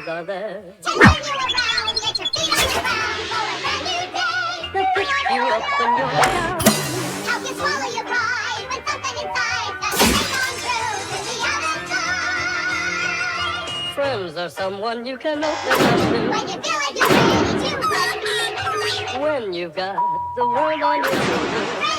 friends are there to turn you around, get your feet on the ground for a brand new day. to pick you up when you're down. Help you swallow your pride when something inside says hang on through to the other side. Friends are someone you can open up When you feel like you're ready to run, to when you've got the world on your shoulders.